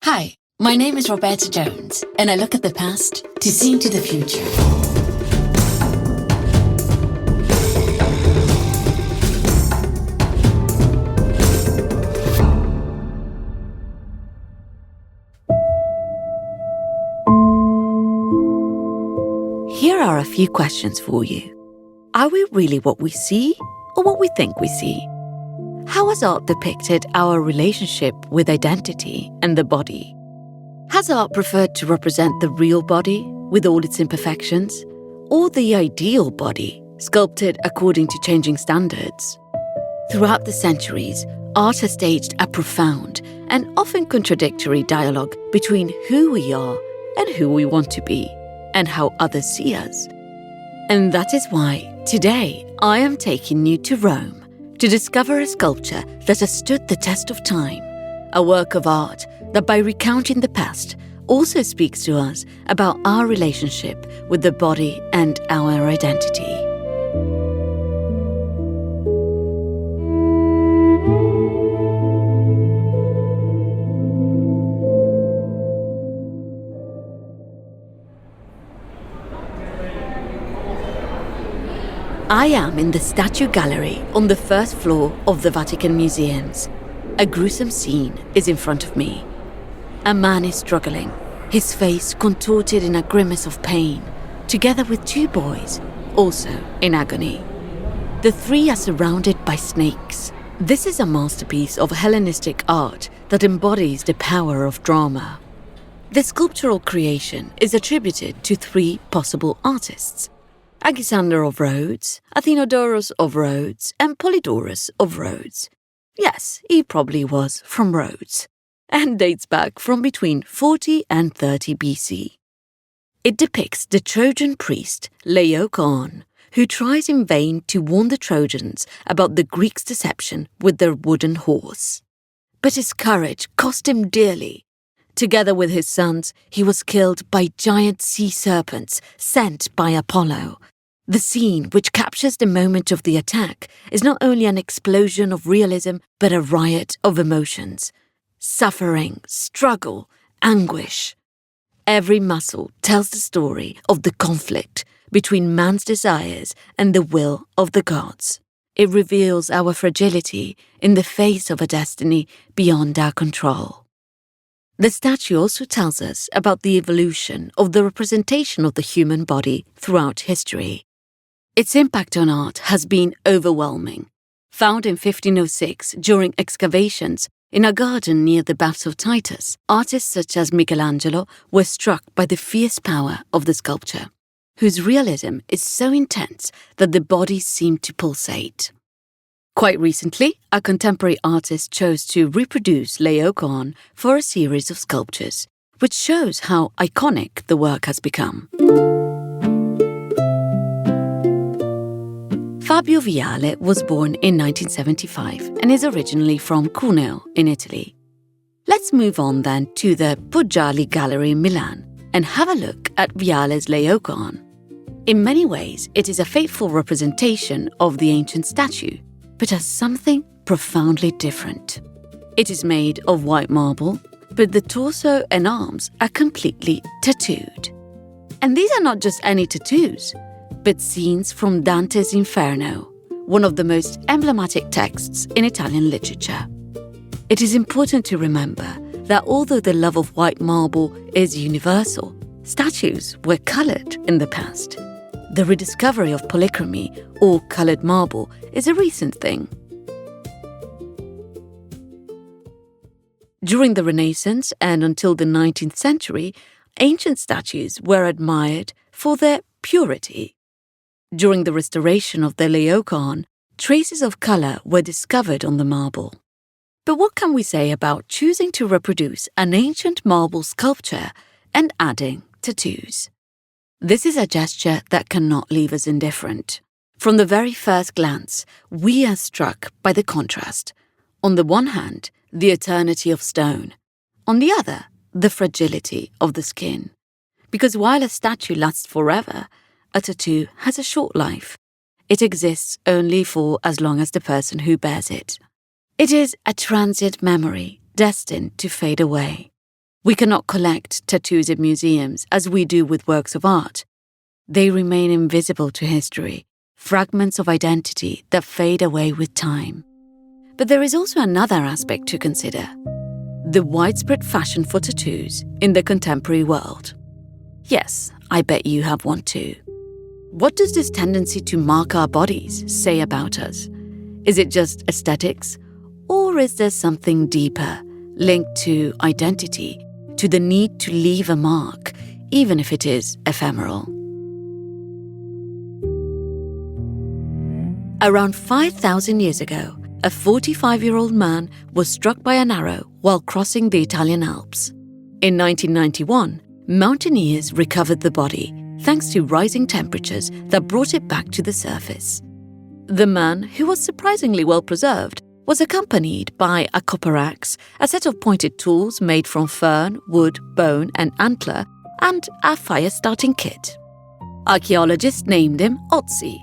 Hi, my name is Roberta Jones, and I look at the past to see into the future. Here are a few questions for you. Are we really what we see, or what we think we see? How has art depicted our relationship with identity and the body? Has art preferred to represent the real body with all its imperfections, or the ideal body, sculpted according to changing standards? Throughout the centuries, art has staged a profound and often contradictory dialogue between who we are and who we want to be, and how others see us. And that is why, today, I am taking you to Rome to discover a sculpture that has stood the test of time, a work of art that, by recounting the past, also speaks to us about our relationship with the body and our identity. I am in the statue gallery on the first floor of the Vatican Museums. A gruesome scene is in front of me. A man is struggling, his face contorted in a grimace of pain, together with two boys, also in agony. The three are surrounded by snakes. This is a masterpiece of Hellenistic art that embodies the power of drama. The sculptural creation is attributed to three possible artists: Alexander of Rhodes, Athenodoros of Rhodes, and Polydorus of Rhodes. Yes, he probably was from Rhodes, and dates back from between 40 and 30 BC. It depicts the Trojan priest Laocoön, who tries in vain to warn the Trojans about the Greeks' deception with their wooden horse. But his courage cost him dearly. Together with his sons, he was killed by giant sea serpents sent by Apollo. The scene, which captures the moment of the attack, is not only an explosion of realism, but a riot of emotions. Suffering, struggle, anguish. Every muscle tells the story of the conflict between man's desires and the will of the gods. It reveals our fragility in the face of a destiny beyond our control. The statue also tells us about the evolution of the representation of the human body throughout history. Its impact on art has been overwhelming. Found in 1506 during excavations in a garden near the Baths of Titus, artists such as Michelangelo were struck by the fierce power of the sculpture, whose realism is so intense that the bodies seem to pulsate. Quite recently, a contemporary artist chose to reproduce Laocoön for a series of sculptures, which shows how iconic the work has become. Fabio Viale was born in 1975 and is originally from Cuneo in Italy. Let's move on then to the Poggiali Gallery in Milan and have a look at Viale's Laocoön. In many ways, it is a faithful representation of the ancient statue, but has something profoundly different. It is made of white marble, but the torso and arms are completely tattooed. And these are not just any tattoos, but scenes from Dante's Inferno, one of the most emblematic texts in Italian literature. It is important to remember that although the love of white marble is universal, statues were coloured in the past. The rediscovery of polychromy, or coloured marble, is a recent thing. During the Renaissance and until the 19th century, ancient statues were admired for their purity. During the restoration of the Laocoön, traces of colour were discovered on the marble. But what can we say about choosing to reproduce an ancient marble sculpture and adding tattoos? This is a gesture that cannot leave us indifferent. From the very first glance, we are struck by the contrast. On the one hand, the eternity of stone. On the other, the fragility of the skin. Because while a statue lasts forever, a tattoo has a short life. It exists only for as long as the person who bears it. It is a transient memory destined to fade away. We cannot collect tattoos in museums as we do with works of art. They remain invisible to history, fragments of identity that fade away with time. But there is also another aspect to consider: the widespread fashion for tattoos in the contemporary world. Yes, I bet you have one too. What does this tendency to mark our bodies say about us? Is it just aesthetics? Or is there something deeper, linked to identity, to the need to leave a mark, even if it is ephemeral? Around 5,000 years ago, a 45-year-old man was struck by an arrow while crossing the Italian Alps. In 1991, mountaineers recovered the body thanks to rising temperatures that brought it back to the surface. The man, who was surprisingly well preserved, was accompanied by a copper axe, a set of pointed tools made from fern, wood, bone and antler, and a fire-starting kit. Archaeologists named him Ötzi.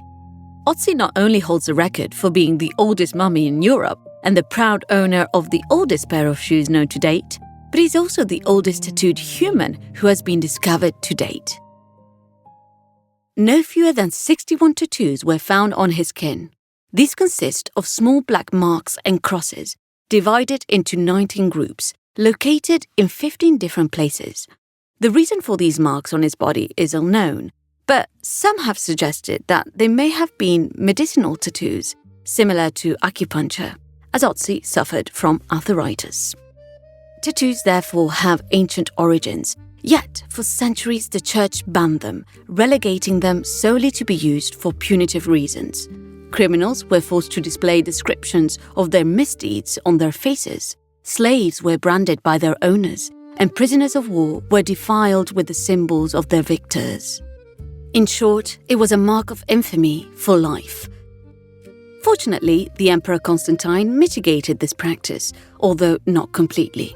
Ötzi not only holds the record for being the oldest mummy in Europe and the proud owner of the oldest pair of shoes known to date, but he's also the oldest tattooed human who has been discovered to date. No fewer than 61 tattoos were found on his skin. These consist of small black marks and crosses, divided into 19 groups, located in 15 different places. The reason for these marks on his body is unknown, but some have suggested that they may have been medicinal tattoos, similar to acupuncture, as Ötzi suffered from arthritis. Tattoos therefore have ancient origins, yet for centuries the Church banned them, relegating them solely to be used for punitive reasons. Criminals were forced to display descriptions of their misdeeds on their faces, slaves were branded by their owners, and prisoners of war were defiled with the symbols of their victors. In short, it was a mark of infamy for life. Fortunately, the Emperor Constantine mitigated this practice, although not completely.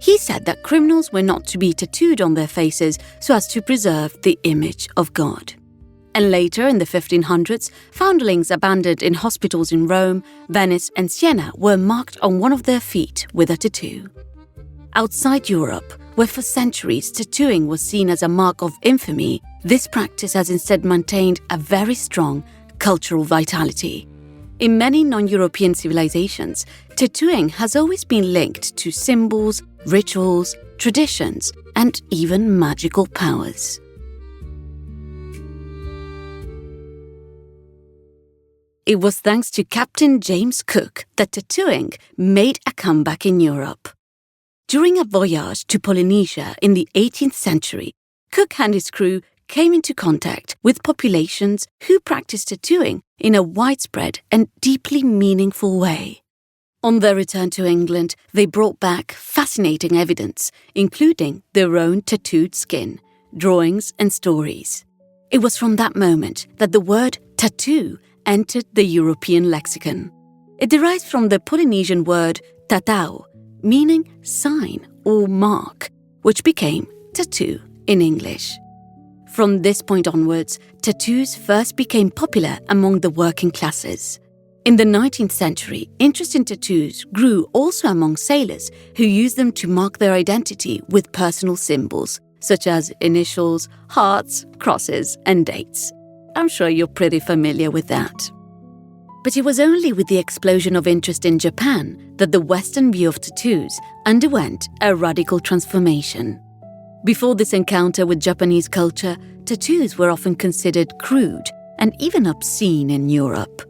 He said that criminals were not to be tattooed on their faces so as to preserve the image of God. And later, in the 1500s, foundlings abandoned in hospitals in Rome, Venice and Siena were marked on one of their feet with a tattoo. Outside Europe, where for centuries tattooing was seen as a mark of infamy, this practice has instead maintained a very strong cultural vitality. In many non-European civilizations, tattooing has always been linked to symbols, rituals, traditions, and even magical powers. It was thanks to Captain James Cook that tattooing made a comeback in Europe. During a voyage to Polynesia in the 18th century, Cook and his crew came into contact with populations who practiced tattooing in a widespread and deeply meaningful way. On their return to England, they brought back fascinating evidence, including their own tattooed skin, drawings and stories. It was from that moment that the word tattoo entered the European lexicon. It derives from the Polynesian word tatau, meaning sign or mark, which became tattoo in English. From this point onwards, tattoos first became popular among the working classes. In the 19th century, interest in tattoos grew also among sailors who used them to mark their identity with personal symbols, such as initials, hearts, crosses, and dates. I'm sure you're pretty familiar with that. But it was only with the explosion of interest in Japan that the Western view of tattoos underwent a radical transformation. Before this encounter with Japanese culture, tattoos were often considered crude and even obscene in Europe.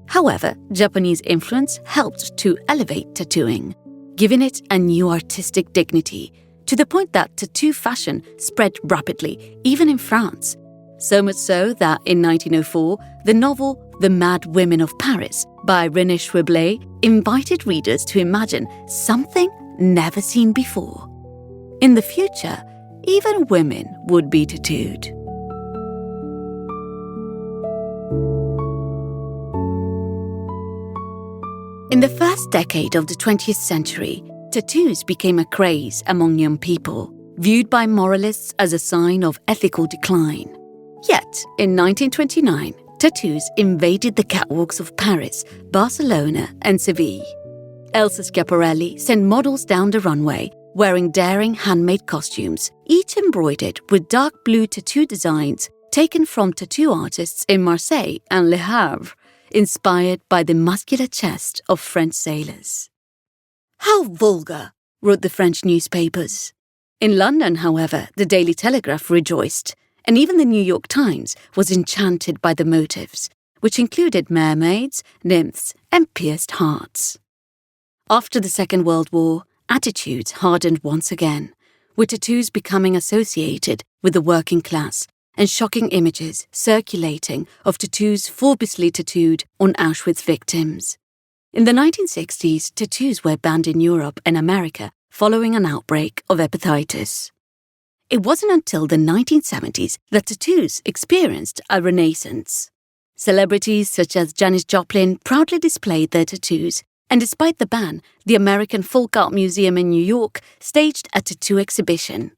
However, Japanese influence helped to elevate tattooing, giving it a new artistic dignity, to the point that tattoo fashion spread rapidly, even in France. So much so that in 1904, the novel The Mad Women of Paris by René Schweblé invited readers to imagine something never seen before. In the future, even women would be tattooed. In the first decade of the 20th century, tattoos became a craze among young people, viewed by moralists as a sign of ethical decline. Yet, in 1929, tattoos invaded the catwalks of Paris, Barcelona and Seville. Elsa Schiaparelli sent models down the runway, wearing daring handmade costumes, each embroidered with dark blue tattoo designs taken from tattoo artists in Marseille and Le Havre, inspired by the muscular chest of French sailors. "How vulgar," wrote the French newspapers. In London, however, the Daily Telegraph rejoiced, and even the New York Times was enchanted by the motifs, which included mermaids, nymphs, and pierced hearts. After the Second World War, attitudes hardened once again, with tattoos becoming associated with the working class and shocking images circulating of tattoos formlessly tattooed on Auschwitz victims. In the 1960s, tattoos were banned in Europe and America following an outbreak of hepatitis. It wasn't until the 1970s that tattoos experienced a renaissance. Celebrities such as Janis Joplin proudly displayed their tattoos, and despite the ban, the American Folk Art Museum in New York staged a tattoo exhibition.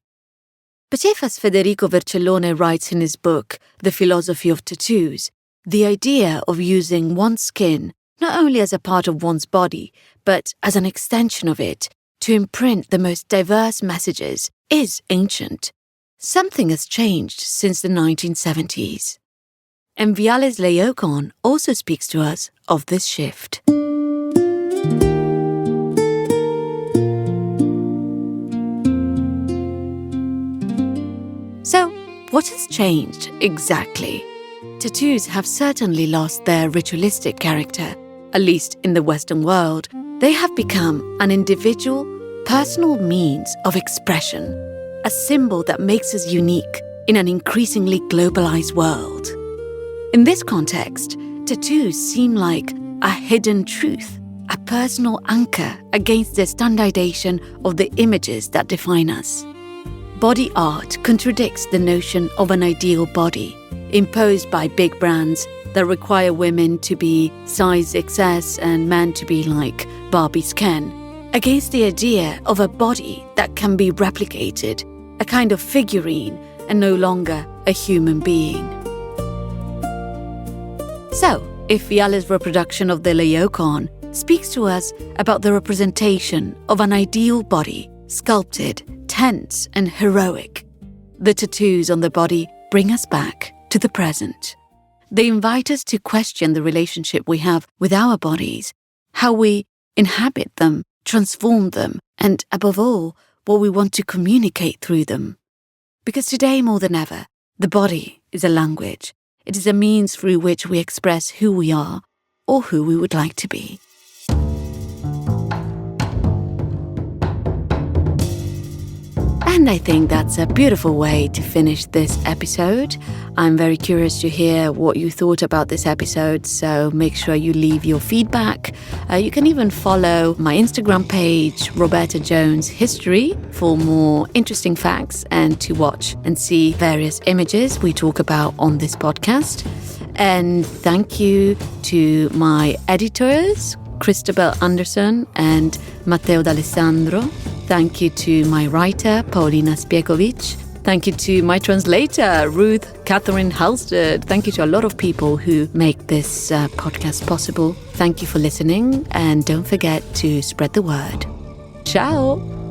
But if, as Federico Vercellone writes in his book, The Philosophy of Tattoos, the idea of using one's skin not only as a part of one's body, but as an extension of it, to imprint the most diverse messages, is ancient, something has changed since the 1970s. And Viale's Laocoön also speaks to us of this shift. So, what has changed exactly? Tattoos have certainly lost their ritualistic character, at least in the Western world. They have become an individual, personal means of expression, a symbol that makes us unique in an increasingly globalized world. In this context, tattoos seem like a hidden truth, a personal anchor against the standardization of the images that define us. Body art contradicts the notion of an ideal body, imposed by big brands that require women to be size XS and men to be like Barbie's Ken, against the idea of a body that can be replicated, a kind of figurine and no longer a human being. So, if Viale's reproduction of the Laocoön speaks to us about the representation of an ideal body, sculpted, tense and heroic, the tattoos on the body bring us back to the present. They invite us to question the relationship we have with our bodies, how we inhabit them, transform them, and above all, what we want to communicate through them. Because today more than ever, the body is a language. It is a means through which we express who we are or who we would like to be. And I think that's a beautiful way to finish this episode. I'm very curious to hear what you thought about this episode, so make sure you leave your feedback. You can even follow my Instagram page, Roberta Jones History, for more interesting facts and to watch and see various images we talk about on this podcast. And thank you to my editors, Christabel Anderson and Matteo D'Alessandro. Thank you to my writer, Paulina Spiekovic. Thank you to my translator, Ruth Catherine Halstead. Thank you to a lot of people who make this podcast possible. Thank you for listening, and don't forget to spread the word. Ciao!